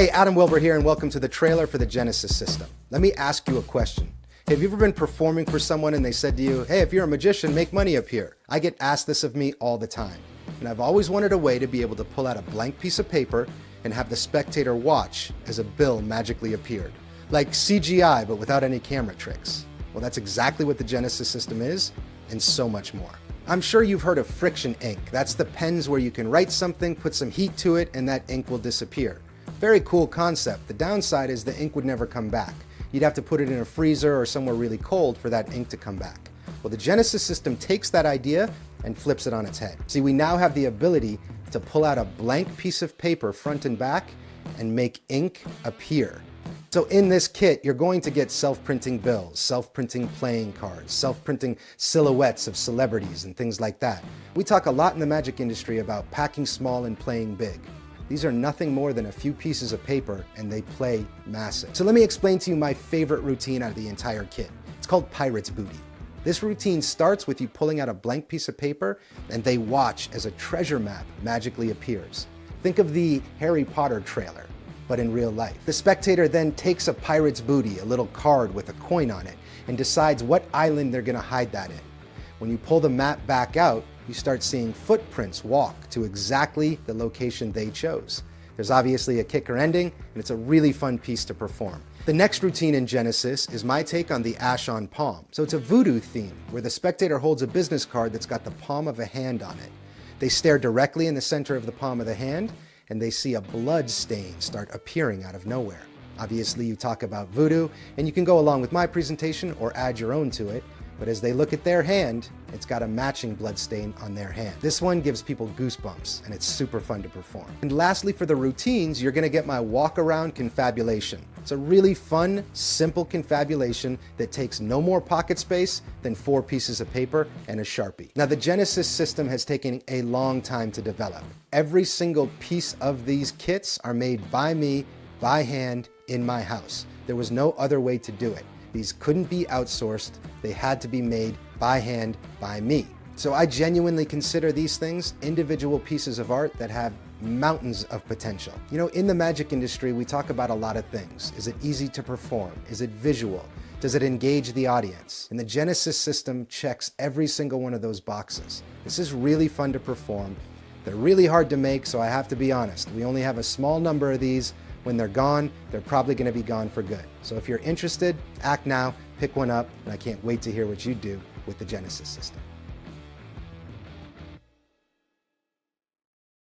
Hey, Adam Wilber here, and welcome to the trailer for the Genesis system. Let me ask you a question. Have you ever been performing for someone and they said to you, hey, if you're a magician, make money up here? I get asked this of me all the time. And I've always wanted a way to be able to pull out a blank piece of paper and have the spectator watch as a bill magically appeared. Like CGI, but without any camera tricks. Well, that's exactly what the Genesis system is, and so much more. I'm sure you've heard of friction ink. That's the pens where you can write something, put some heat to it, and that ink will disappear. Very cool concept. The downside is the ink would never come back. You'd have to put it in a freezer or somewhere really cold for that ink to come back. Well, the Genesis system takes that idea and flips it on its head. See, we now have the ability to pull out a blank piece of paper front and back and make ink appear. So in this kit, you're going to get self-printing bills, self-printing playing cards, self-printing silhouettes of celebrities and things like that. We talk a lot in the magic industry about packing small and playing big. These are nothing more than a few pieces of paper, and they play massive. So let me explain to you my favorite routine out of the entire kit. It's called Pirate's Booty. This routine starts with you pulling out a blank piece of paper, and they watch as a treasure map magically appears. Think of the Harry Potter trailer, but in real life. The spectator then takes a pirate's booty, a little card with a coin on it, and decides what island they're gonna hide that in. When you pull the map back out, you start seeing footprints walk to exactly the location they chose. There's obviously a kicker ending, and it's a really fun piece to perform. The next routine in Genesis is my take on the ash on palm. So it's a voodoo theme, where the spectator holds a business card that's got the palm of a hand on it. They stare directly in the center of the palm of the hand, and they see a blood stain start appearing out of nowhere. Obviously, you talk about voodoo, and you can go along with my presentation or add your own to it. But as they look at their hand, it's got a matching blood stain on their hand. This one gives people goosebumps, and it's super fun to perform. And lastly, for the routines, you're gonna get my walk-around confabulation. It's a really fun, simple confabulation that takes no more pocket space than 4 pieces of paper and a Sharpie. Now, the Genesis system has taken a long time to develop. Every single piece of these kits are made by me, by hand, in my house. There was no other way to do it. These couldn't be outsourced. They had to be made by hand, by me. So I genuinely consider these things individual pieces of art that have mountains of potential. You know, in the magic industry, we talk about a lot of things. Is it easy to perform? Is it visual? Does it engage the audience? And the Genesis system checks every single one of those boxes. This is really fun to perform. They're really hard to make, so I have to be honest. We only have a small number of these. When they're gone, they're probably gonna be gone for good. So if you're interested, act now, pick one up, and I can't wait to hear what you do with the Genesis system.